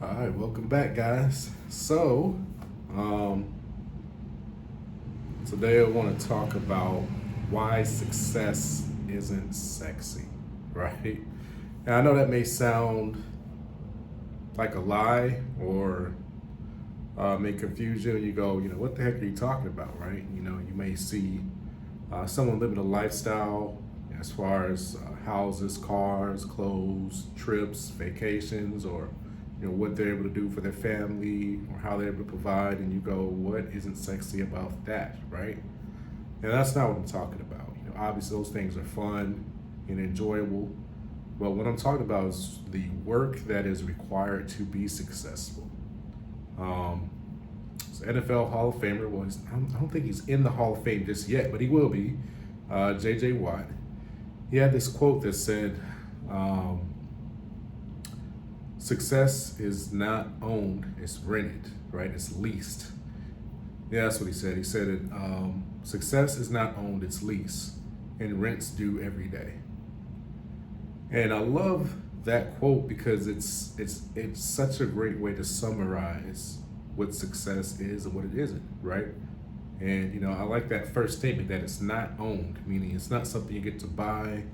All right, welcome back, guys. Um, today I want to talk about why success isn't sexy, right? And I know that may sound like a lie or may confuse you, and you go, what the heck are you talking about, right? You may see someone living a lifestyle as far as houses, cars, clothes, trips, vacations, or what they're able to do for their family or how they're able to provide, and you go, what isn't sexy about that, right? And that's not what I'm talking about. Obviously those things are fun and enjoyable, but what I'm talking about is the work that is required to be successful. Um, so NFL Hall of Famer was, I don't think he's in the Hall of Fame just yet, but he will be. J.J. Watt. He had this quote that said, um, "Success is not owned; it's rented, right? It's leased." Yeah, that's what he said. He said it. Success is not owned; it's leased, and rents due every day. And I love that quote because it's such a great way to summarize what success is and what it isn't, right? And I like that first statement that it's not owned, meaning it's not something you get to buy,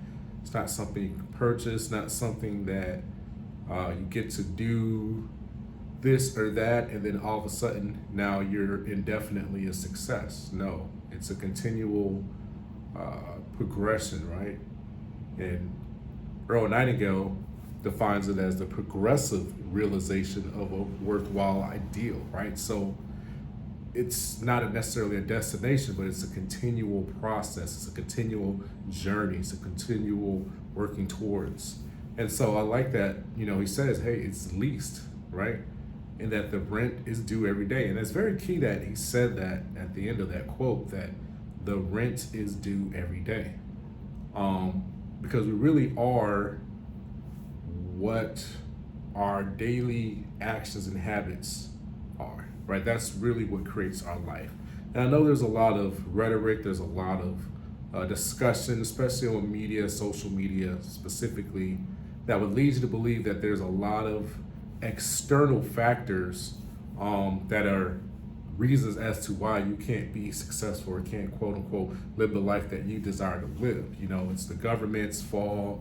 it's not something you can purchase, not something that you get to do this or that, and then all of a sudden now you're indefinitely a success. No, it's a continual progression, right? And Earl Nightingale defines it as the progressive realization of a worthwhile ideal, right? So it's not necessarily a destination, but it's a continual process. It's a continual journey. It's a continual working towards. And so I like that, he says, hey, it's leased, right? And that the rent is due every day. And it's very key that he said that at the end of that quote, that the rent is due every day. Because we really are what our daily actions and habits are, right? That's really what creates our life. And I know there's a lot of rhetoric, there's a lot of discussion, especially on media, social media specifically, that would lead you to believe that there's a lot of external factors that are reasons as to why you can't be successful or can't quote unquote live the life that you desire to live. It's the government's fault,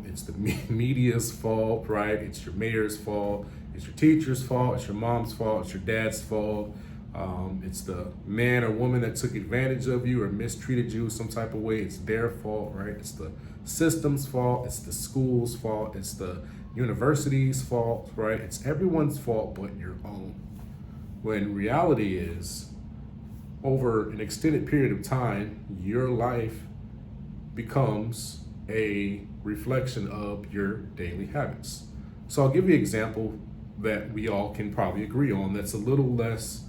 it's the media's fault, right? It's your mayor's fault, it's your teacher's fault, it's your mom's fault, it's your dad's fault. It's the man or woman that took advantage of you or mistreated you some type of way. It's their fault, right? It's the system's fault, it's the school's fault, it's the university's fault, right? It's everyone's fault but your own. When reality is, over an extended period of time, your life becomes a reflection of your daily habits. So I'll give you an example that we all can probably agree on that's a little less,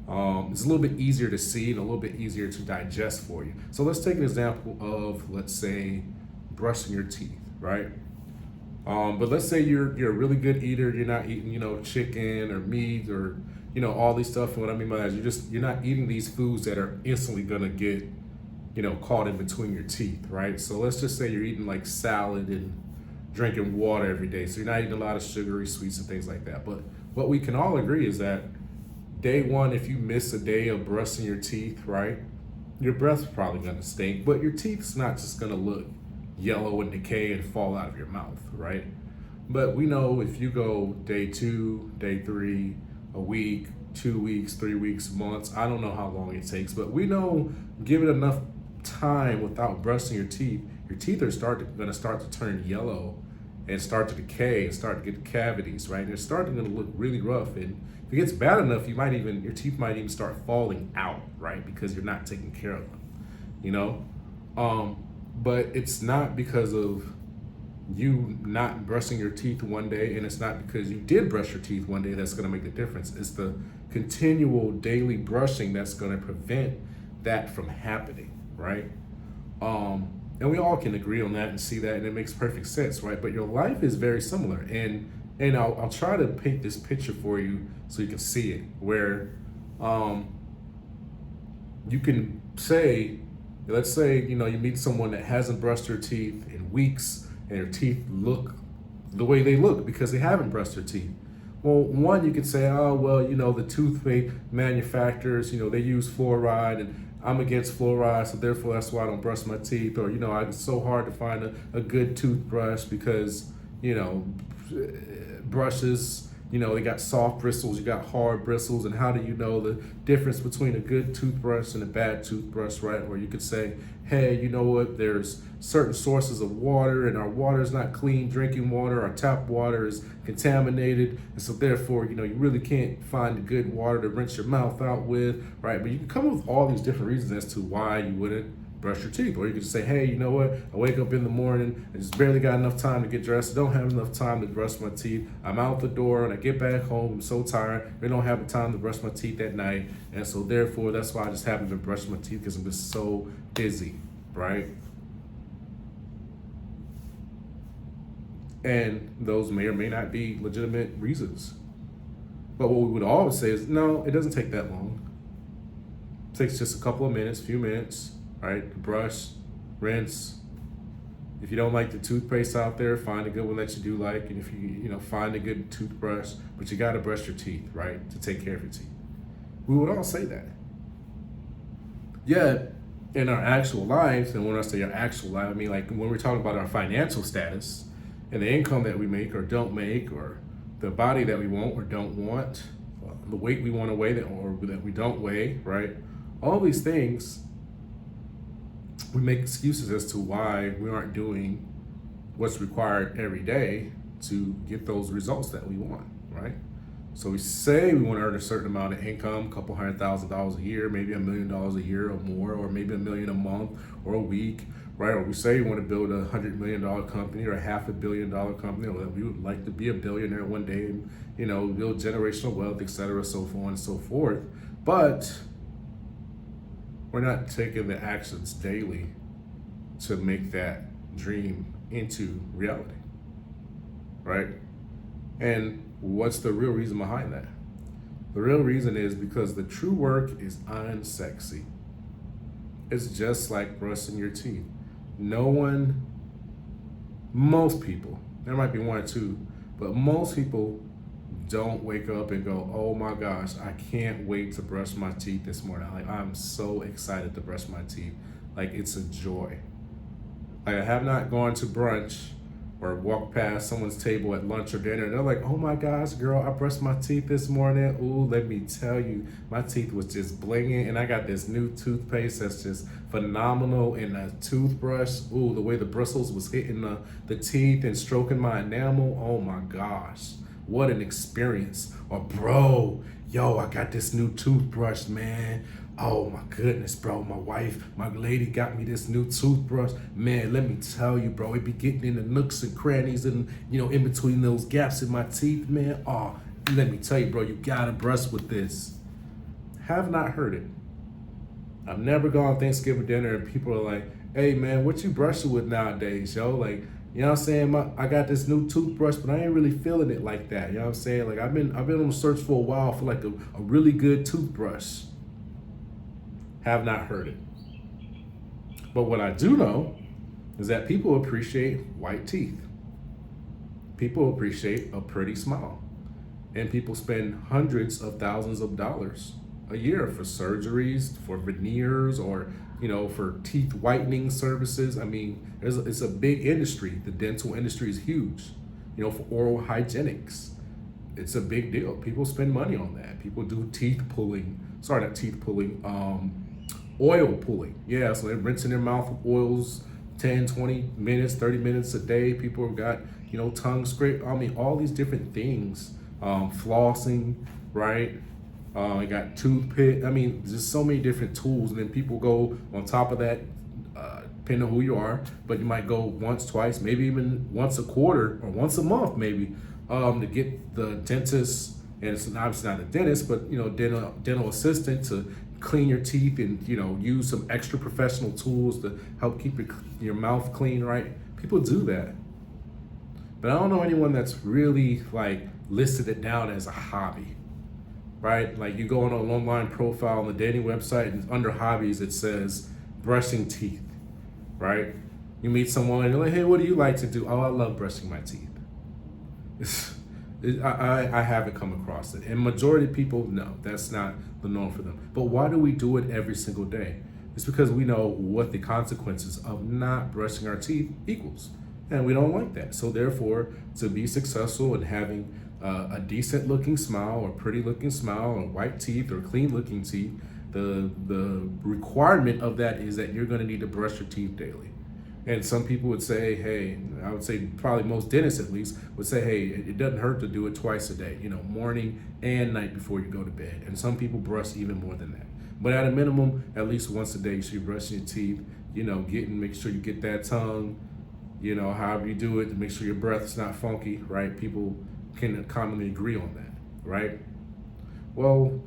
it's a little bit easier to see and a little bit easier to digest for you. So let's take an example of, let's say, brushing your teeth, right? But let's say you're a really good eater. You're not eating, chicken or meat or all these stuff. And what I mean by that is you're not eating these foods that are instantly gonna get caught in between your teeth, right? So let's just say you're eating like salad and drinking water every day. So you're not eating a lot of sugary sweets and things like that. But what we can all agree is that day one, if you miss a day of brushing your teeth, right, your breath's probably gonna stink, but your teeth's not just gonna look yellow and decay and fall out of your mouth, right? But we know if you go day two, day three, a week, 2 weeks, 3 weeks, months, I don't know how long it takes, but we know give it enough time without brushing your teeth are gonna start to turn yellow and start to decay and start to get cavities, right? And they're starting to look really rough. And if it gets bad enough, your teeth might even start falling out, right? Because you're not taking care of them, But it's not because of you not brushing your teeth one day, and it's not because you did brush your teeth one day that's going to make the difference. It's the continual daily brushing that's going to prevent that from happening, right? And we all can agree on that and see that, and it makes perfect sense, right? But your life is very similar, and I'll try to paint this picture for you so you can see it, where you can say, let's say, you meet someone that hasn't brushed their teeth in weeks and their teeth look the way they look because they haven't brushed their teeth. Well, one, you could say, oh, well, the toothpaste manufacturers, they use fluoride, and I'm against fluoride, so therefore that's why I don't brush my teeth. Or, it's so hard to find a good toothbrush because, brushes, they got soft bristles, you got hard bristles, and how do you know the difference between a good toothbrush and a bad toothbrush, right? Or you could say, hey, you know what, there's certain sources of water, and our water is not clean drinking water, our tap water is contaminated, and so therefore, you really can't find good water to rinse your mouth out with, right? But you can come up with all these different reasons as to why you wouldn't brush your teeth. Or you could just say, hey, you know what, I wake up in the morning, I just barely got enough time to get dressed, don't have enough time to brush my teeth, I'm out the door and I get back home, I'm so tired, I don't have the time to brush my teeth at night, and so therefore that's why I just haven't been brushing my teeth because I'm just so busy, right? And those may or may not be legitimate reasons. But what we would always say is, no, it doesn't take that long. It takes just a couple of minutes, few minutes, right? Brush, rinse. If you don't like the toothpaste out there, find a good one that you do like. And if you find a good toothbrush, but you got to brush your teeth, right? To take care of your teeth. We would all say that. Yet, in our actual lives, and when I say our actual life, I mean like when we're talking about our financial status and the income that we make or don't make, or the body that we want or don't want, the weight we want to weigh or that we don't weigh, right? All these things, we make excuses as to why we aren't doing what's required every day to get those results that we want, right? So we say we want to earn a certain amount of income, a couple $100,000 a year, maybe $1 million a year or more, or maybe $1 million a month or a week, right? Or we say we want to build a $100 million company or a $500 million company, or that we would like to be a billionaire one day and, build generational wealth, et cetera, so on and so forth. But we're not taking the actions daily to make that dream into reality, right? And what's the real reason behind that? The real reason is because the true work is unsexy. It's just like brushing your teeth. Most people, there might be one or two, but most people don't wake up and go, oh my gosh, I can't wait to brush my teeth this morning. Like, I'm so excited to brush my teeth. Like, it's a joy. Like, I have not gone to brunch or walked past someone's table at lunch or dinner and they're like, oh my gosh, girl, I brushed my teeth this morning. Ooh, let me tell you, my teeth was just blinging, and I got this new toothpaste that's just phenomenal, and a toothbrush, ooh, the way the bristles was hitting the teeth and stroking my enamel, oh my gosh, what an experience. Or bro, yo, I got this new toothbrush, man. Oh my goodness, bro, my lady got me this new toothbrush. Man, let me tell you, bro, it be getting in the nooks and crannies and, in between those gaps in my teeth, man. Oh, let me tell you, bro, you gotta brush with this. Have not heard it. I've never gone Thanksgiving dinner and people are like, hey man, what you brushing with nowadays, yo? Like, you know what I'm saying? I got this new toothbrush, but I ain't really feeling it like that. You know what I'm saying? Like, I've been on the search for a while for like a really good toothbrush. Have not heard it. But what I do know is that people appreciate white teeth. People appreciate a pretty smile. And people spend hundreds of thousands of dollars a year for surgeries, for veneers, or for teeth whitening services. I mean, it's a big industry. The dental industry is huge. For oral hygienics, it's a big deal. People spend money on that. People do oil pulling. Yeah, so they're rinsing their mouth with oils 10, 20 minutes, 30 minutes a day. People have got, tongue scrape. I mean, all these different things. Flossing, right? You got toothpick. I mean, just so many different tools. And then people go on top of that, depending on who you are, but you might go once, twice, maybe even once a quarter or once a month, maybe, to get the dentist, and it's obviously not a dentist, but dental assistant to clean your teeth and use some extra professional tools to help keep your mouth clean, right? People do that, but I don't know anyone that's really like listed it down as a hobby, right? Like, you go on an online profile on the dating website and under hobbies it says brushing teeth, right? You meet someone and you're like, hey, what do you like to do? Oh, I love brushing my teeth. I haven't come across it. And majority of people, no, that's not the norm for them. But why do we do it every single day? It's because we know what the consequences of not brushing our teeth equals. And we don't like that. So therefore, to be successful in having a decent looking smile or pretty looking smile or white teeth or clean looking teeth, the requirement of that is that you're going to need to brush your teeth daily. And some people would say, hey, I would say probably most dentists at least would say, hey, it doesn't hurt to do it twice a day, morning and night before you go to bed. And some people brush even more than that. But at a minimum, at least once a day, you should be brushing your teeth, make sure you get that tongue, however you do it, to make sure your breath is not funky, right? People can commonly agree on that, right? Well,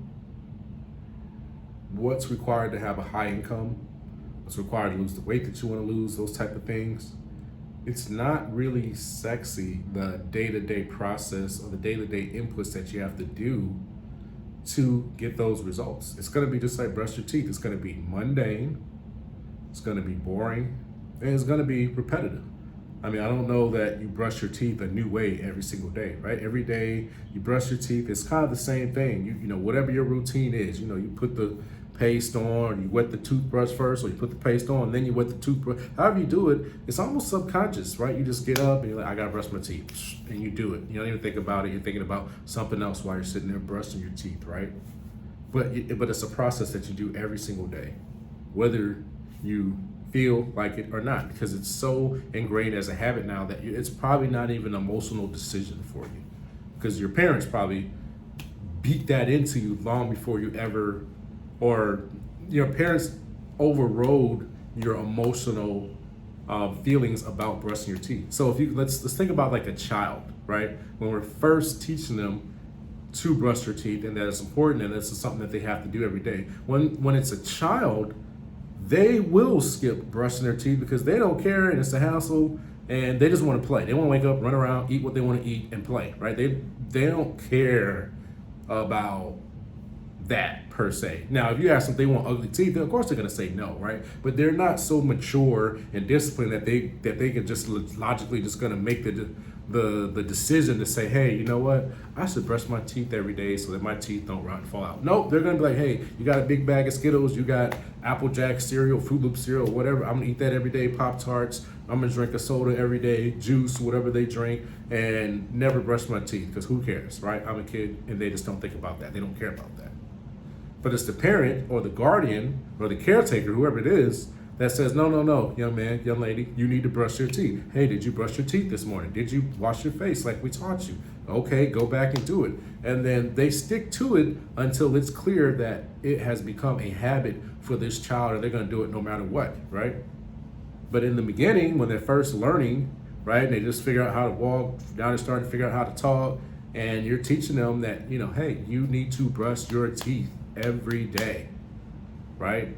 what's required to have a high income? What's required to lose the weight that you want to lose, those type of things. It's not really sexy, the day-to-day process or the day-to-day inputs that you have to do to get those results. It's going to be just like brush your teeth. It's going to be mundane, it's going to be boring, and it's going to be repetitive. I mean, I don't know that you brush your teeth a new way every single day, right? Every day you brush your teeth, it's kind of the same thing. Whatever your routine is, you put the paste on, or you wet the toothbrush first, or you put the paste on, then you wet the toothbrush. However you do it, it's almost subconscious, right? You just get up and you're like, I gotta brush my teeth, and you do it. You don't even think about it. You're thinking about something else while you're sitting there brushing your teeth, right? But it's a process that you do every single day, whether you feel like it or not, because it's so ingrained as a habit now that it's probably not even an emotional decision for you, because your parents probably beat that into you long before you ever, or your parents overrode your emotional feelings about brushing your teeth. So if let's think about like a child, right? When we're first teaching them to brush their teeth, and that it's important, and this is something that they have to do every day. When it's a child, they will skip brushing their teeth because they don't care, and it's a hassle, and they just want to play. They want to wake up, run around, eat what they want to eat, and play, right? They don't care about that per se. Now, if you ask them if they want ugly teeth, of course they're going to say no, right? But they're not so mature and disciplined that they can just logically just going to make the decision to say, hey, you know what? I should brush my teeth every day so that my teeth don't rot and fall out. Nope, they're going to be like, hey, you got a big bag of Skittles, you got Apple Jack cereal, Fruit Loop cereal, whatever. I'm going to eat that every day, Pop-Tarts. I'm going to drink a soda every day, juice, whatever they drink, and never brush my teeth because who cares, right? I'm a kid, and they just don't think about that. They don't care about that. But it's the parent or the guardian or the caretaker, whoever it is, that says, no, young man, young lady, you need to brush your teeth. Hey, did you brush your teeth this morning? Did you wash your face like we taught you? Okay, go back and do it. And then they stick to it until it's clear that it has become a habit for this child, and they're going to do it no matter what, right? But in the beginning, when they're first learning, right, they just figure out how to walk, now they're starting to figure out how to talk, and you're teaching them that, hey, you need to brush your teeth every day, right?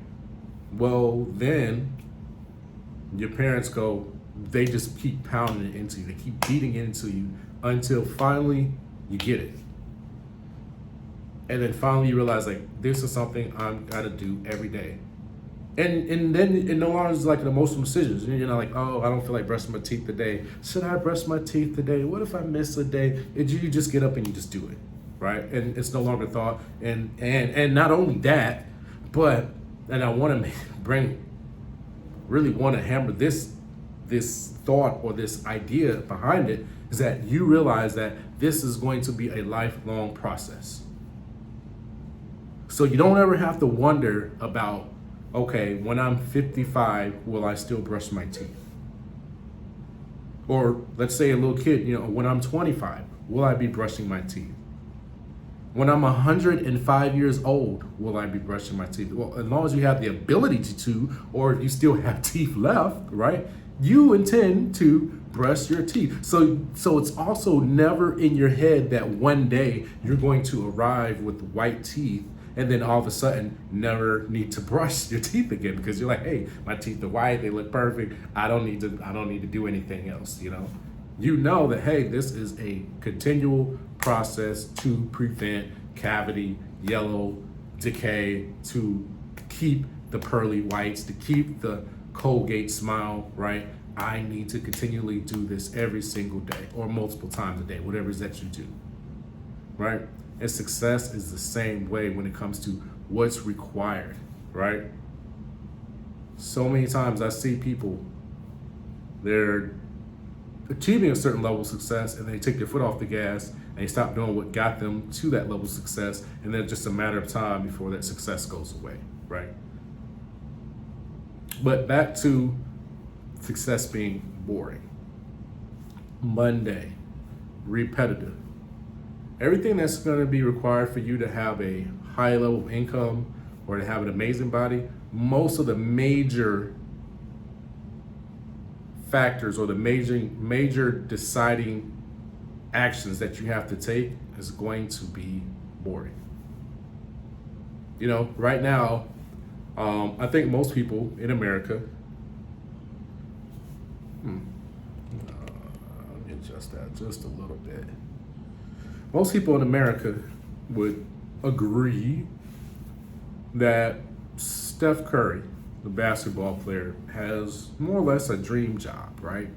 Well, then your parents they just keep pounding it into you. They keep beating it into you until finally you get it. And then finally you realize, like, this is something I'm gotta do every day. And then it no longer is like an emotional decision. You're not like, oh, I don't feel like brushing my teeth today. Should I brush my teeth today? What if I miss a day? You just get up and you just do it, right? And it's no longer thought. And not only that, but, and I want to really want to hammer this thought or this idea behind it, is that you realize that this is going to be a lifelong process. So you don't ever have to wonder about, okay, when I'm 55, will I still brush my teeth? Or let's say a little kid, when I'm 25, will I be brushing my teeth? When I'm 105 years old, will I be brushing my teeth? Well, as long as you have the ability to, or if you still have teeth left, right? You intend to brush your teeth. So it's also never in your head that one day you're going to arrive with white teeth and then all of a sudden never need to brush your teeth again, because you're like, hey, my teeth are white, they look perfect. I don't need to do anything else, You know that, hey, this is a continual process to prevent cavity, yellow, decay, to keep the pearly whites, to keep the Colgate smile, right? I need to continually do this every single day or multiple times a day, whatever it is that you do. right? And success is the same way when it comes to what's required, right? So many times I see people, they're achieving a certain level of success and they take their foot off the gas and they stop doing what got them to that level of success, and then it's just a matter of time before that success goes away, right? But back to success being boring, Monday, repetitive. Everything that's going to be required for you to have a high level of income or to have an amazing body, most of the major factors or the major deciding actions that you have to take is going to be boring. You know, right now, I think most people in America, let me adjust that just a little bit. Most people in America would agree that Steph Curry, the basketball player, has more or less a dream job, right?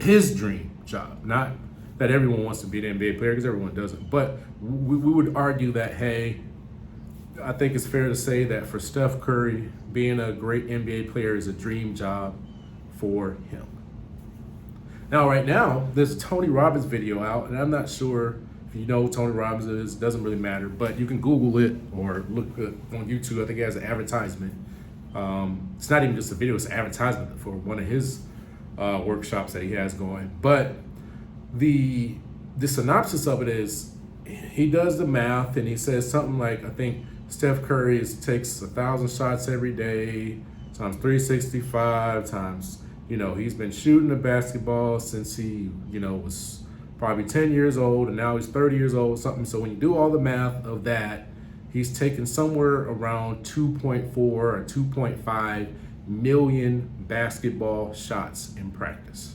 His dream job. Not that everyone wants to be an NBA player, because everyone doesn't. But we would argue that, hey, I think it's fair to say that for Steph Curry, being a great NBA player is a dream job for him. Now, right now, there's a Tony Robbins video out, and I'm not sure if you know who Tony Robbins is. It doesn't really matter, but you can Google it or look on YouTube. I think it has an advertisement. It's not even just a video, it's an advertisement for one of his workshops that he has going. But the synopsis of it is, he does the math and he says something like, I think Steph Curry takes 1,000 shots every day, times 365, times, he's been shooting the basketball since he, was probably 10 years old, and now he's 30 years old, something. So when you do all the math of that, he's taken somewhere around 2.4 or 2.5 million basketball shots in practice.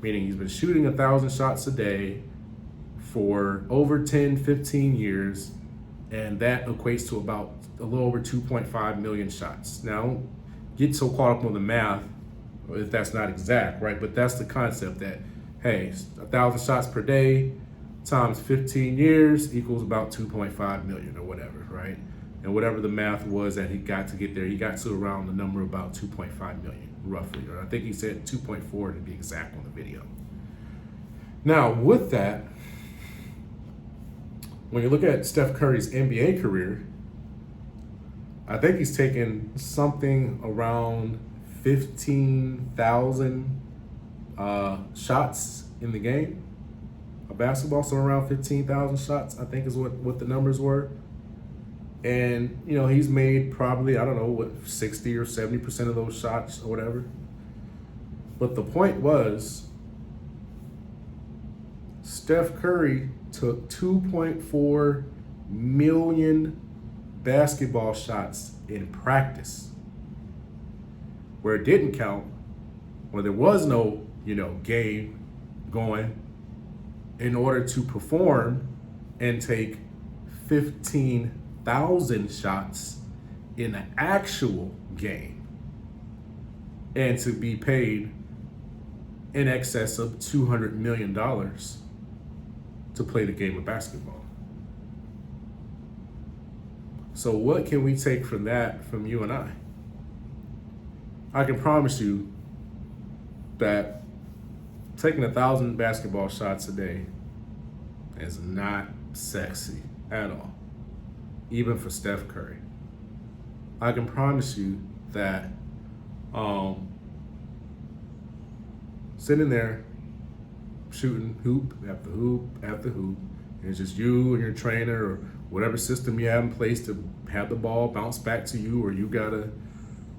Meaning he's been shooting 1,000 shots a day for over 10, 15 years, and that equates to about a little over 2.5 million shots. Now, don't get so caught up on the math if that's not exact, right? But that's the concept that, hey, 1,000 shots per day times 15 years equals about 2.5 million or whatever, right? And whatever the math was that he got to get there, he got to around the number about 2.5 million, roughly. Or I think he said 2.4 to be exact on the video. Now, with that, when you look at Steph Curry's NBA career, I think he's taken something around 15,000 shots in the game of basketball, so around 15,000 shots, I think is what the numbers were. And, he's made probably, 60 or 70% of those shots or whatever. But the point was, Steph Curry took 2.4 million basketball shots in practice, where it didn't count, where there was no, game going, in order to perform and take 15,000 shots in an actual game and to be paid in excess of $200 million to play the game of basketball. So what can we take from that from you and I? I can promise you that taking 1,000 basketball shots a day is not sexy at all, even for Steph Curry. I can promise you that sitting there shooting hoop after hoop after hoop, and it's just you and your trainer or whatever system you have in place to have the ball bounce back to you, or you got a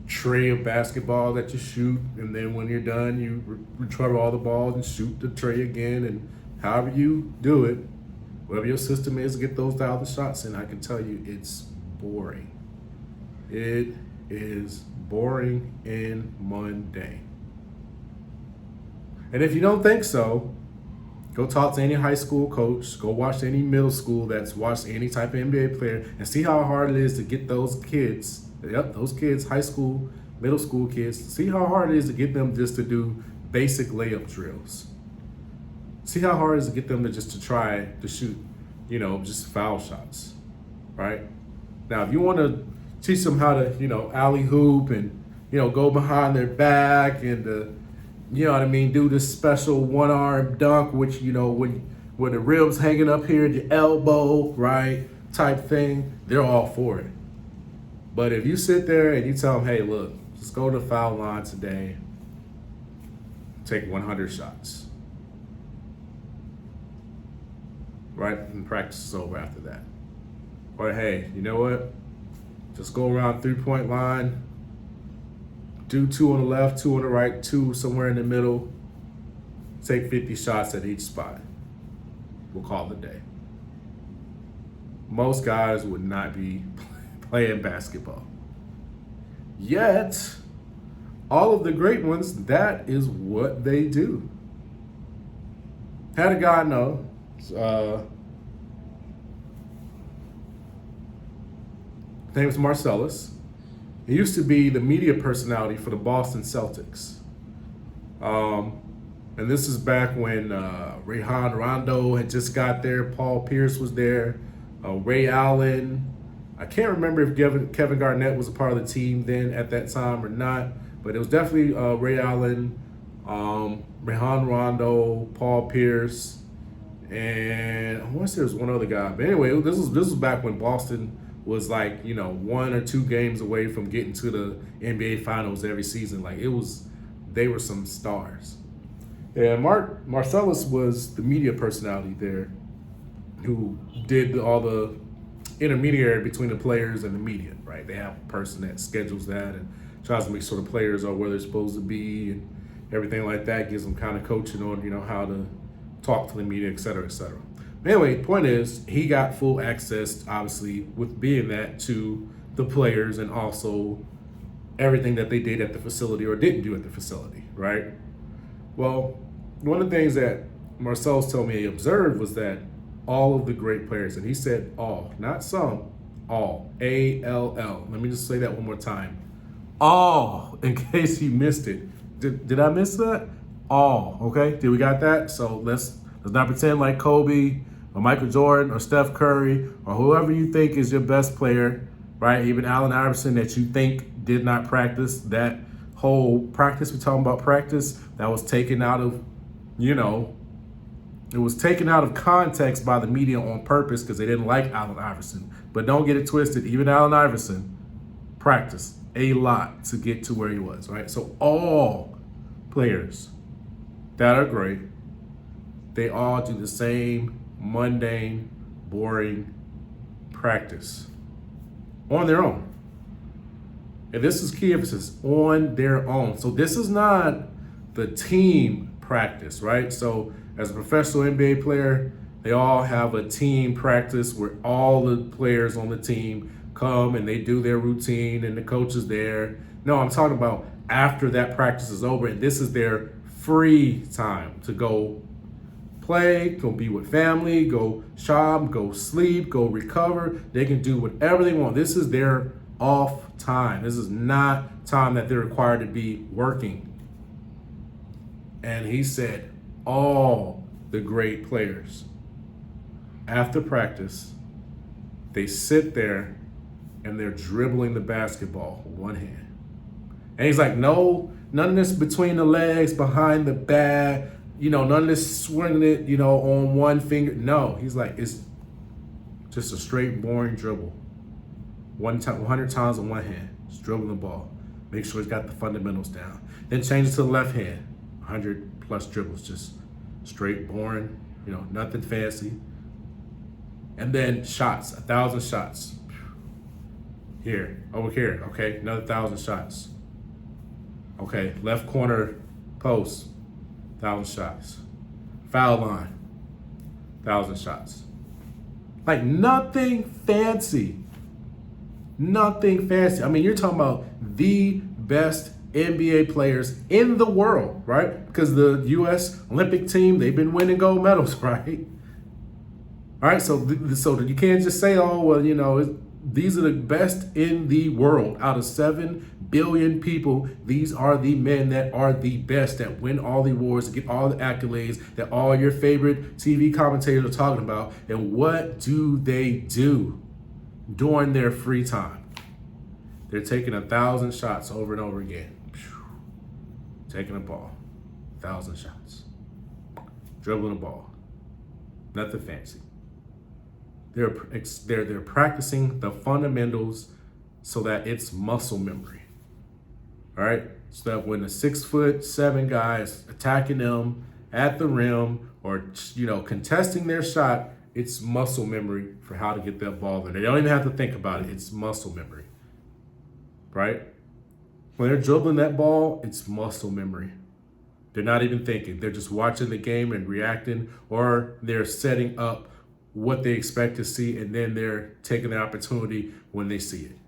tray of basketball that you shoot, and then when you're done, you recover all the balls and shoot the tray again, and however you do it, whatever your system is to get those 1,000 shots in, I can tell you it's boring. It is boring and mundane. And if you don't think so, go talk to any high school coach, go watch any middle school that's watched any type of NBA player, and see how hard it is to get those kids, high school, middle school kids, see how hard it is to get them just to do basic layup drills. See how hard it is to get them to try to shoot just foul shots, right? Now, if you want to teach them how to, alley hoop and, go behind their back and, you know what I mean, do this special one arm dunk, which, when the ribs hanging up here at your elbow, right, type thing, they're all for it. But if you sit there and you tell them, hey, look, just go to the foul line today, take 100 shots, right, and practice is over after that. Or hey, you know what? Just go around 3-point line, do 2 on the left, 2 on the right, 2 somewhere in the middle, take 50 shots at each spot. We'll call it a day. Most guys would not be playing basketball. Yet, all of the great ones, that is what they do. Had a guy know, his name was Marcellus. He used to be the media personality for the Boston Celtics. And this is back when Rajon Rondo had just got there, Paul Pierce was there, Ray Allen. I can't remember if Kevin Garnett was a part of the team then at that time or not, but it was definitely Ray Allen, Rajon Rondo, Paul Pierce, and I want to say there was one other guy. But anyway, this was back when Boston was like, 1 or 2 games away from getting to the NBA Finals every season. Like they were some stars. Yeah, Marcellus was the media personality there who did all the intermediary between the players and the media, right? They have a person that schedules that and tries to make sure the players are where they're supposed to be and everything like that, gives them kind of coaching on, how to talk to the media, et cetera, et cetera. But anyway, the point is, he got full access, obviously, with being that, to the players and also everything that they did at the facility or didn't do at the facility, right? Well, one of the things that Marcellus told me he observed was that all of the great players, and he said all, not some, all, A-L-L. Let me just say that one more time. All, in case you missed it. Did I miss that? All, okay? Did we got that? So let's not pretend like Kobe or Michael Jordan or Steph Curry or whoever you think is your best player, right? Even Allen Iverson that you think did not practice. That whole practice, we're talking about practice, that was taken out of, it was taken out of context by the media on purpose because they didn't like Allen Iverson. But don't get it twisted, even Allen Iverson practiced a lot to get to where he was, right? So all players that are great, they all do the same mundane, boring practice on their own. And this is key emphasis, on their own. So this is not the team practice, right? So as a professional NBA player, they all have a team practice where all the players on the team come and they do their routine and the coach is there. No, I'm talking about after that practice is over and this is their free time to go play, go be with family, go shop, go sleep, go recover. They can do whatever they want. This is their off time. This is not time that they're required to be working. And he said all the great players, after practice, they sit there and they're dribbling the basketball with one hand. And he's like, no, none of this between the legs, behind the back, none of this swinging it, on one finger. No, he's like, it's just a straight, boring dribble. 100 times on one hand, just dribbling the ball. Make sure he's got the fundamentals down. Then change it to the left hand, 100 plus dribbles, just straight, boring, nothing fancy. And then shots, 1,000 shots. Here, over here, okay, another 1,000 shots. Okay, left corner post, 1,000 shots. Foul line, 1,000 shots. Like nothing fancy. Nothing fancy. I mean, you're talking about the best NBA players in the world, right? Because the U.S. Olympic team, they've been winning gold medals, right? All right, so you can't just say, oh, well, These are the best in the world. Out of 7 billion people, these are the men that are the best, that win all the awards, get all the accolades, that all your favorite TV commentators are talking about. And what do they do during their free time? They're taking 1,000 shots over and over again. Taking a ball, 1,000 shots. Dribbling a ball. Nothing fancy. They're practicing the fundamentals so that it's muscle memory. All right? So that when a 6'7" guy is attacking them at the rim or, contesting their shot, it's muscle memory for how to get that ball there. They don't even have to think about it. It's muscle memory. Right? When they're dribbling that ball, it's muscle memory. They're not even thinking. They're just watching the game and reacting, or they're setting up what they expect to see, and then they're taking the opportunity when they see it.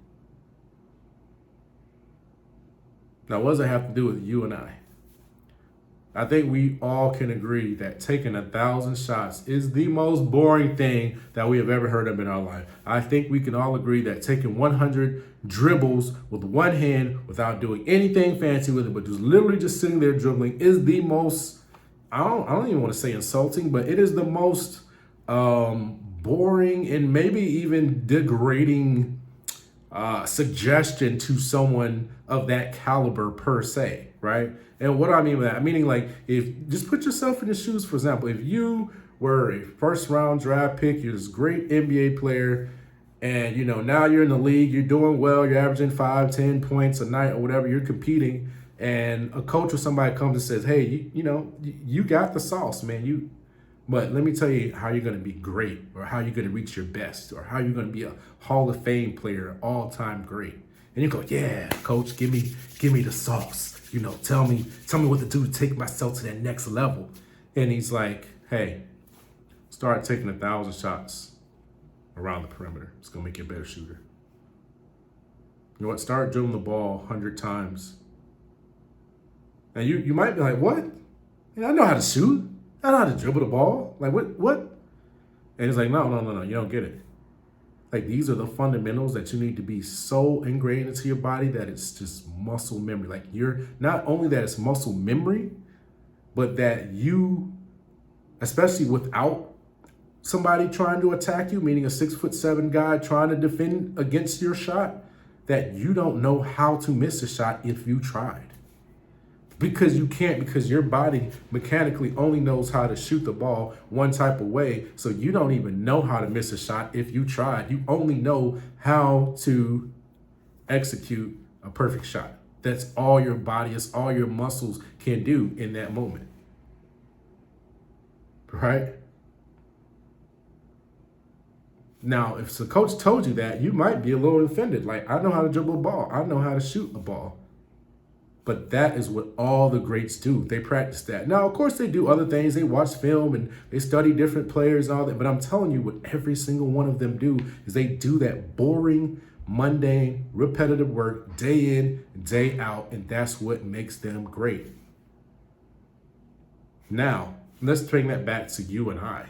Now, what does that have to do with you and I? I think we all can agree that taking 1,000 shots is the most boring thing that we have ever heard of in our life. I think we can all agree that taking 100 dribbles with one hand without doing anything fancy with it, but just literally just sitting there dribbling is the most, I don't even want to say insulting, but it is the most boring and maybe even degrading suggestion to someone of that caliber per se, right? And what do I mean by that? Meaning, like, if just put yourself in the shoes, for example, if you were a first round draft pick, you're this great NBA player, and now you're in the league, you're doing well, you're averaging 5-10 points a night or whatever, you're competing, and a coach or somebody comes and says, hey, you got the sauce, man. But let me tell you how you're going to be great, or how you're going to reach your best, or how you're going to be a Hall of Fame player, all-time great. And you go, yeah, coach, give me the sauce. Tell me what to do to take myself to that next level. And he's like, hey, start taking 1,000 shots around the perimeter. It's going to make you a better shooter. You know what? Start dribbling the ball 100 times. And you might be like, what? I know how to shoot. I know how to dribble the ball. Like, what? And he's like, no, you don't get it. Like, these are the fundamentals that you need to be so ingrained into your body that it's just muscle memory. Like, you're not only that it's muscle memory, but that you, especially without somebody trying to attack you, meaning a 6'7" guy trying to defend against your shot, that you don't know how to miss a shot if you tried. Because you can't, because your body mechanically only knows how to shoot the ball one type of way. So you don't even know how to miss a shot if you tried. You only know how to execute a perfect shot. That's all your body, it's all your muscles can do in that moment. Right? Now, if the coach told you that, you might be a little offended. Like, I know how to dribble a ball. I know how to shoot a ball. But that is what all the greats do. They practice that. Now, of course, they do other things. They watch film and they study different players and all that. But I'm telling you, what every single one of them do is they do that boring, mundane, repetitive work day in, day out. And that's what makes them great. Now, let's bring that back to you and I.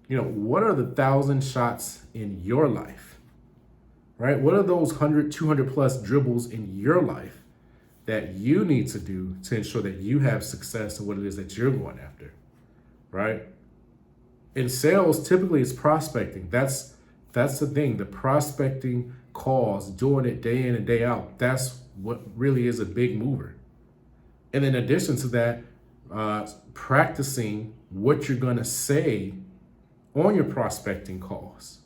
What are the 1,000 shots in your life? Right? What are those 100, 200 plus dribbles in your life that you need to do to ensure that you have success in what it is that you're going after, right? In sales, typically it's prospecting. That's the thing. The prospecting calls, doing it day in and day out, that's what really is a big mover. And in addition to that, practicing what you're going to say on your prospecting calls,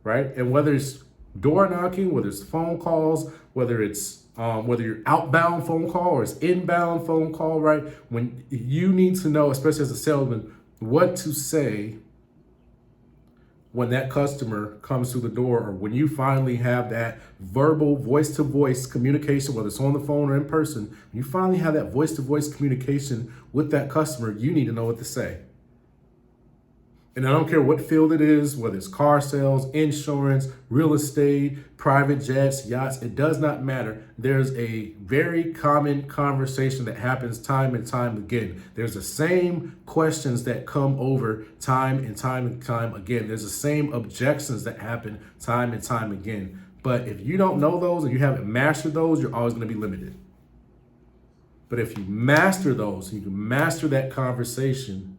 right? And whether it's door knocking, whether it's phone calls, whether you're outbound phone call or it's inbound phone call, right? When you need to know, especially as a salesman, what to say when that customer comes through the door, or when you finally have that verbal voice-to-voice communication, whether it's on the phone or in person, when you finally have that voice-to-voice communication with that customer, you need to know what to say. And I don't care what field it is, whether it's car sales, insurance, real estate, private jets, yachts, it does not matter. There's a very common conversation that happens time and time again. There's the same questions that come over time and time and time again. There's the same objections that happen time and time again. But if you don't know those and you haven't mastered those, you're always going to be limited. But if you master those, you can master that conversation,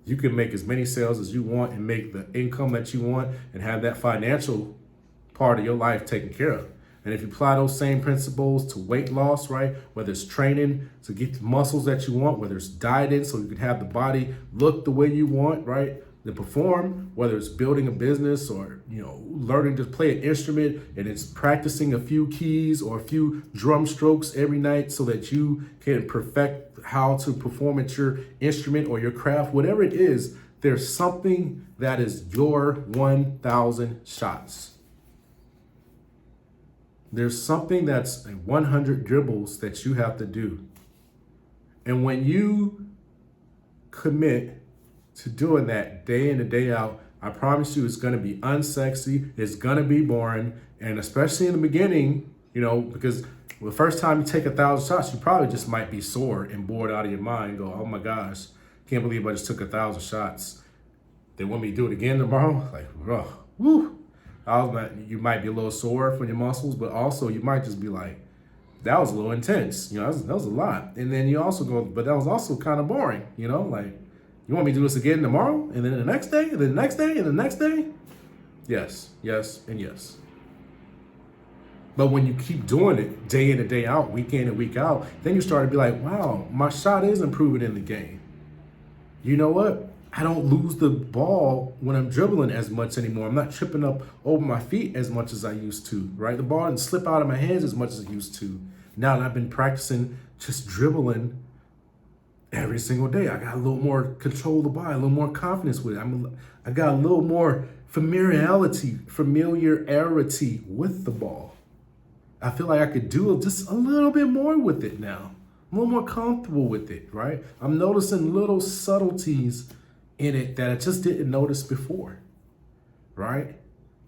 you can make as many sales as you want and make the income that you want and have that financial part of your life taken care of. And if you apply those same principles to weight loss, right? Whether it's training to get the muscles that you want, whether it's dieting so you can have the body look the way you want, right? To perform, whether it's building a business or, learning to play an instrument and it's practicing a few keys or a few drum strokes every night so that you can perfect how to perform at your instrument or your craft, whatever it is, there's something that is your 1,000 shots. There's something that's 100 dribbles that you have to do. And when you commit to doing that day in and day out, I promise you it's going to be unsexy. It's going to be boring. And especially in the beginning, because the first time you take 1,000 shots, you probably just might be sore and bored out of your mind. Go, oh my gosh, can't believe I just took 1,000 shots. They want me to do it again tomorrow? Like, woo. You might be a little sore from your muscles, but also you might just be like, that was a little intense. That was a lot. And then you also go, but that was also kind of boring, like, you want me to do this again tomorrow? And then the next day? And then the next day? And the next day? Yes, and yes. But when you keep doing it day in and day out, week in and week out, then you start to be like, wow, my shot is improving in the game. You know what? I don't lose the ball when I'm dribbling as much anymore. I'm not tripping up over my feet as much as I used to, right? The ball didn't slip out of my hands as much as it used to. Now that I've been practicing just dribbling every single day, I got a little more control of the ball, a little more confidence with it. I got a little more familiarity with the ball. I feel like I could do just a little bit more with it now. I'm a little more comfortable with it, right? I'm noticing little subtleties in it that I just didn't notice before, right?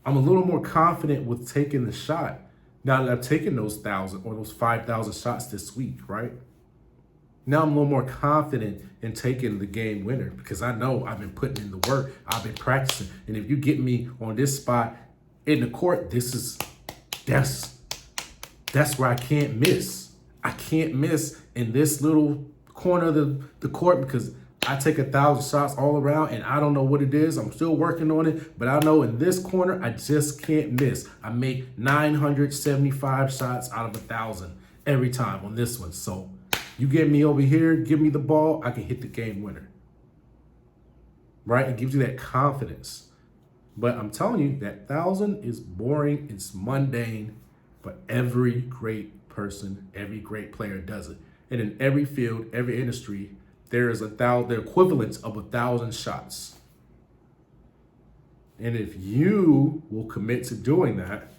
I'm a little more confident with taking the shot now that I've taken those 1,000 or those 5,000 shots this week, right? Now I'm a little more confident in taking the game winner because I know I've been putting in the work, I've been practicing. And if you get me on this spot in the court, that's where I can't miss. I can't miss in this little corner of the court because I take 1,000 shots all around and I don't know what it is. I'm still working on it, but I know in this corner, I just can't miss. I make 975 shots out of 1,000 every time on this one. So you get me over here, give me the ball, I can hit the game winner. Right? It gives you that confidence. But I'm telling you, that 1,000 is boring, it's mundane, but every great person, every great player does it. And in every field, every industry, there is the equivalent of 1,000 shots. And if you will commit to doing that,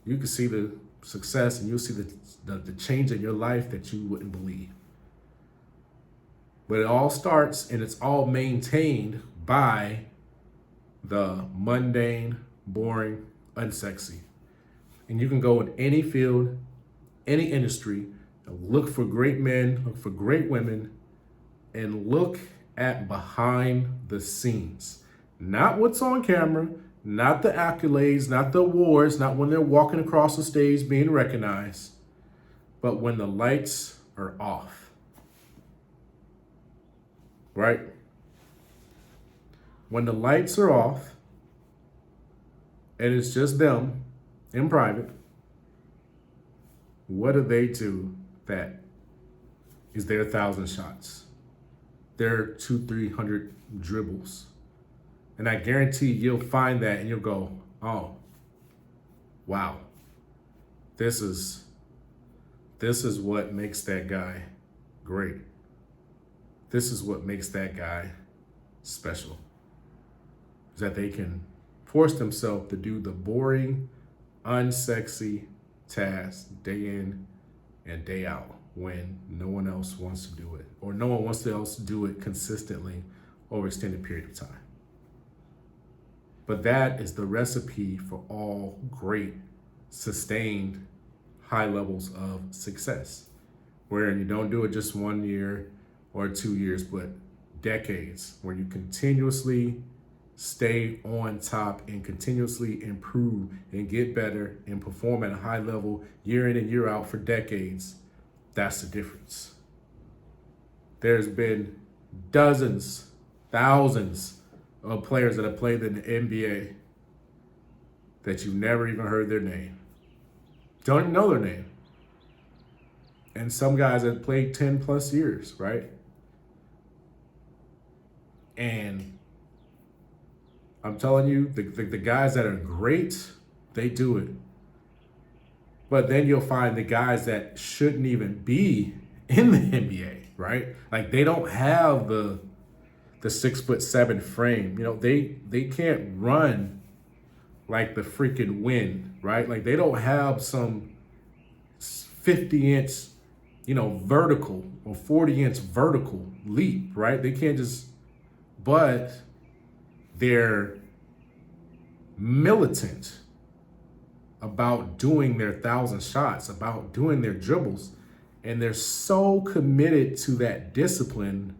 you can see the success and you'll see the change in your life that you wouldn't believe. But it all starts and it's all maintained by the mundane, boring, unsexy. And you can go in any field, any industry, and look for great men, look for great women, and look at behind the scenes. Not what's on camera, not the accolades, not the awards, not when they're walking across the stage being recognized, but when the lights are off. Right? When the lights are off and it's just them in private, what do they do that is their 1,000 shots? Their 200-300 dribbles. And I guarantee you'll find that and you'll go, oh, wow. This is what makes that guy great. This is what makes that guy special. Is that they can force themselves to do the boring, unsexy tasks day in and day out when no one else wants to do it, or no one wants to else do it consistently over an extended period of time. But that is the recipe for all great, sustained, high levels of success, where you don't do it just 1 year or 2 years, but decades, where you continuously stay on top and continuously improve and get better and perform at a high level year in and year out for decades. That's the difference. There's been dozens, thousands of players that have played in the NBA that you've never even heard their name. Don't even know their name. And some guys that played 10 plus years, right? And I'm telling you, the guys that are great, they do it. But then you'll find the guys that shouldn't even be in the NBA, right? Like they don't have the 6'7" frame. You know, they can't run like the freaking wind, right? Like they don't have some 50-inch, vertical or 40-inch vertical leap, right? They can't just, but they're militant about doing their 1,000 shots, about doing their dribbles. And they're so committed to that discipline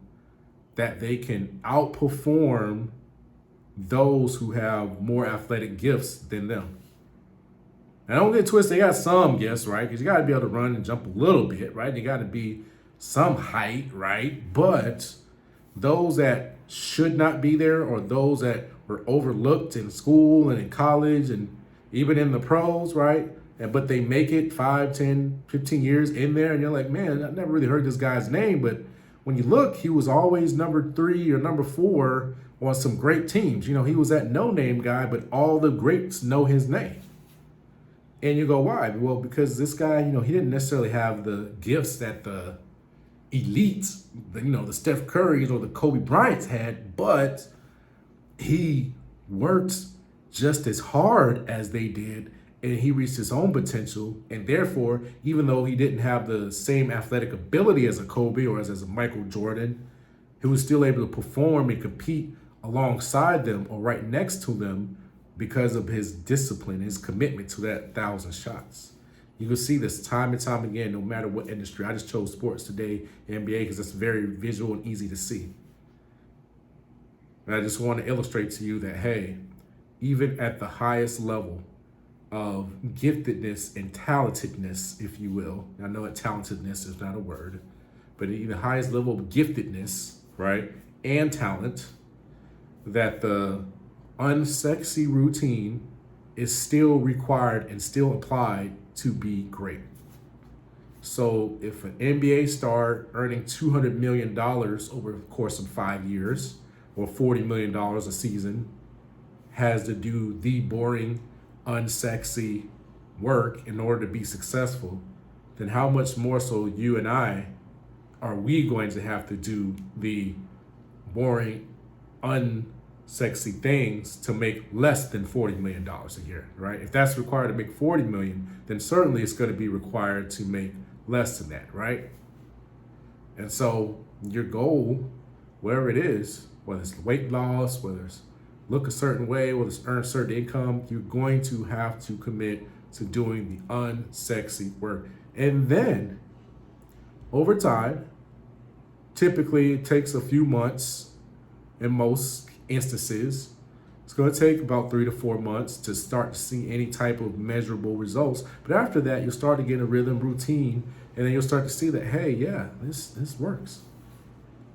that they can outperform those who have more athletic gifts than them. Now, don't get twisted, they got some gifts, right? Because you got to be able to run and jump a little bit, right? You got to be some height, right? But those that should not be there, or those that were overlooked in school and in college and even in the pros, right? But they make it 5, 10, 15 years in there, and you're like, man, I never really heard this guy's name. But when you look, he was always number 3 or number 4 on some great teams. He was that no-name guy, but all the greats know his name. And you go, why? Well, because this guy, he didn't necessarily have the gifts that the elites, the Steph Currys or the Kobe Bryants had, but he worked just as hard as they did, and he reached his own potential. And therefore, even though he didn't have the same athletic ability as a Kobe or as a Michael Jordan, he was still able to perform and compete alongside them or right next to them because of his discipline, his commitment to that 1,000 shots. You can see this time and time again, no matter what industry. I just chose sports today, NBA, because it's very visual and easy to see. And I just want to illustrate to you that, hey, even at the highest level of giftedness and talentedness, if you will, I know that talentedness is not a word, but at the highest level of giftedness, right, and talent, that the unsexy routine is still required and still applied to be great. So if an NBA star earning $200 million over the course of 5 years or $40 million a season has to do the boring, unsexy work in order to be successful, then how much more so you and I are we going to have to do the boring, unsexy things to make less than $40 million a year, right? If that's required to make $40 million, then certainly it's going to be required to make less than that, right? And so your goal, wherever it is, whether it's weight loss, whether it's look a certain way, whether it's earn a certain income, you're going to have to commit to doing the unsexy work. And then over time, typically it takes a few months in most instances. It's going to take about 3 to 4 months to start to see any type of measurable results. But after that, you'll start to get a rhythm routine, and then you'll start to see that, hey, yeah, this works.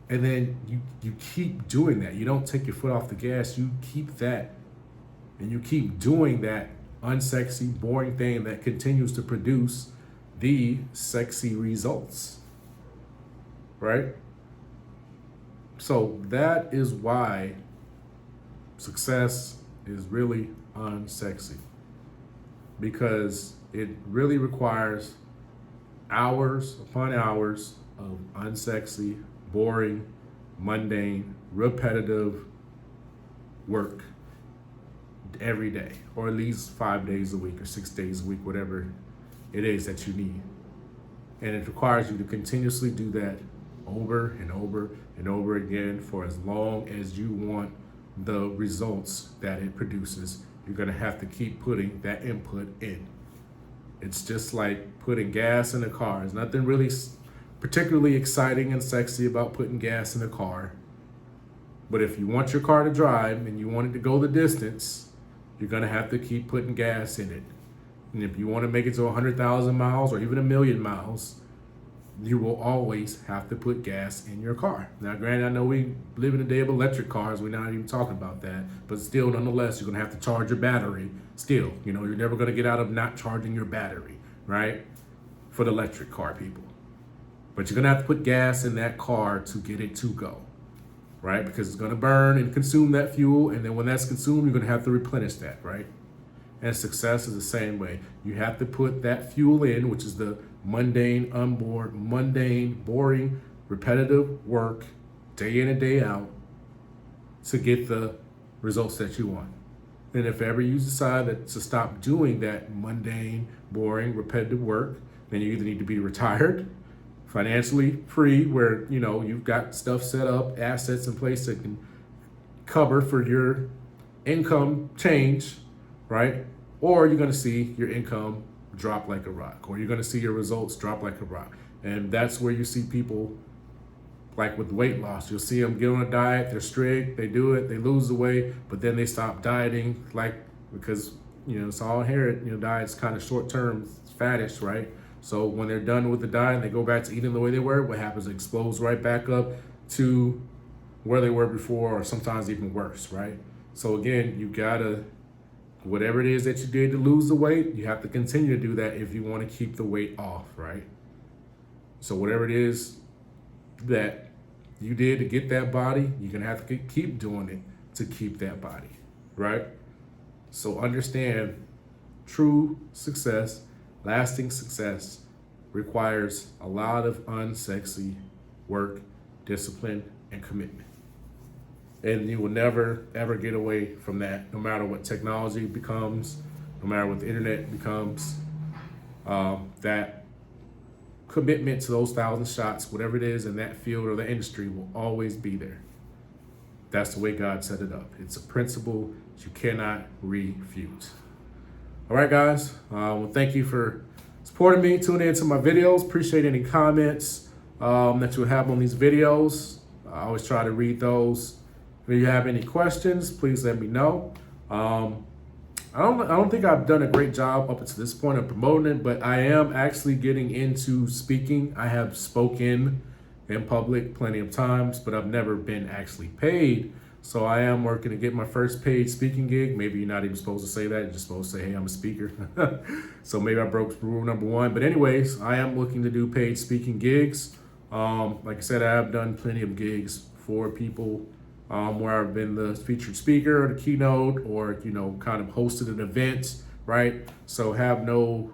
And then you keep doing that. You don't take your foot off the gas. You keep that, and you keep doing that unsexy, boring thing that continues to produce the sexy results, right? So that is why success is really unsexy, because it really requires hours upon hours of unsexy, boring, mundane, repetitive work every day, or at least 5 days a week or 6 days a week, whatever it is that you need. And it requires you to continuously do that over and over and over again for as long as you want the results that it produces. You're going to have to keep putting that input in. It's just like putting gas in a car. There's nothing really particularly exciting and sexy about putting gas in a car. But if you want your car to drive and you want it to go the distance, you're going to have to keep putting gas in it. And if you want to make it to 100,000 miles or even 1,000,000 miles, you will always have to put gas in your car. Now, granted, I know we live in a day of electric cars. We're not even talking about that. But still, nonetheless, you're going to have to charge your battery. Still, you're never going to get out of not charging your battery, right? For the electric car people. But you're going to have to put gas in that car to get it to go, right? Because it's going to burn and consume that fuel. And then when that's consumed, you're going to have to replenish that, right? And success is the same way. You have to put that fuel in, which is the mundane, boring, repetitive work, day in and day out, to get the results that you want. And if ever you decide to stop doing that mundane, boring, repetitive work, then you either need to be retired, financially free, where you've got stuff set up, assets in place that can cover for your income change, right? Or you're going to see your income drop like a rock, or you're going to see your results drop like a rock. And that's where you see people, like with weight loss, you'll see them get on a diet, they're strict, they do it, they lose the weight, but then they stop dieting, because it's all inherent. Diet's kind of short-term, faddish, right? So when they're done with the diet and they go back to eating the way they were, what happens? It explodes right back up to where they were before, or sometimes even worse, right? So again, you gotta, whatever it is that you did to lose the weight, you have to continue to do that if you want to keep the weight off, right? So whatever it is that you did to get that body, you're going to have to keep doing it to keep that body, right? So understand, true success, lasting success, requires a lot of unsexy work, discipline, and commitment. And you will never, ever get away from that, no matter what technology becomes, no matter what the internet becomes. That commitment to those 1,000 shots, whatever it is in that field or the industry, will always be there. That's the way God set it up. It's a principle that you cannot refute. All right, guys. Well, thank you for supporting me, tuning into my videos. Appreciate any comments that you have on these videos. I always try to read those. If you have any questions, please let me know. I don't think I've done a great job up to this point of promoting it, but I am actually getting into speaking. I have spoken in public plenty of times, but I've never been actually paid. So I am working to get my first paid speaking gig. Maybe you're not even supposed to say that. You're just supposed to say, hey, I'm a speaker. So maybe I broke rule number one. But anyways, I am looking to do paid speaking gigs. Like I said, I have done plenty of gigs for people where I've been the featured speaker or the keynote, or kind of hosted an event, right? So have no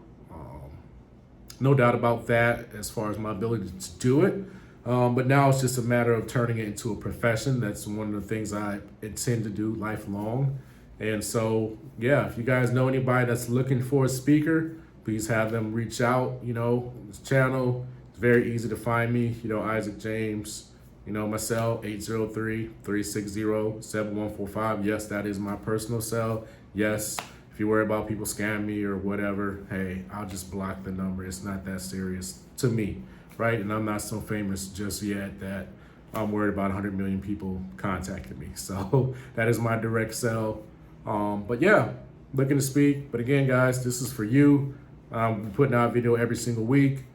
doubt about that as far as my ability to do it. But now it's just a matter of turning it into a profession. That's one of the things I intend to do lifelong. And so, yeah, if you guys know anybody that's looking for a speaker, please have them reach out. This channel, it's very easy to find me. Isaac James. My cell, 803-360-7145. Yes, that is my personal cell. Yes, if you worry about people scamming me or whatever, hey, I'll just block the number. It's not that serious to me, right? And I'm not so famous just yet that I'm worried about 100 million people contacting me. So that is my direct cell. But yeah, looking to speak. But again, guys, this is for you. I'm putting out a video every single week.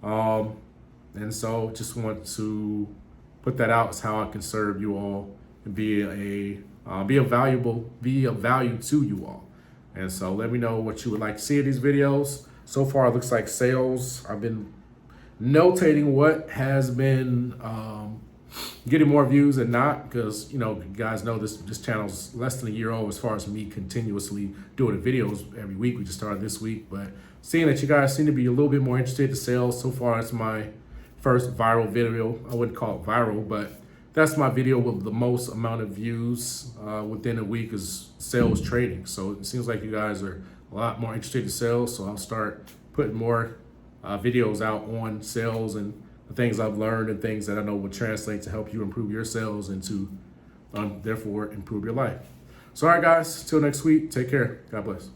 And so just want to put that out as how I can serve you all and be of value to you all. And so let me know what you would like to see in these videos. So far, it looks like sales. I've been notating what has been getting more views than not, because you guys know this channel's less than a year old as far as me continuously doing the videos every week. We just started this week, but seeing that you guys seem to be a little bit more interested in sales. So far, it's my first viral video. I wouldn't call it viral, but that's my video with the most amount of views within a week is sales trading. So it seems like you guys are a lot more interested in sales. So I'll start putting more videos out on sales and the things I've learned and things that I know will translate to help you improve your sales and to therefore improve your life. So, all right, guys, till next week, take care. God bless.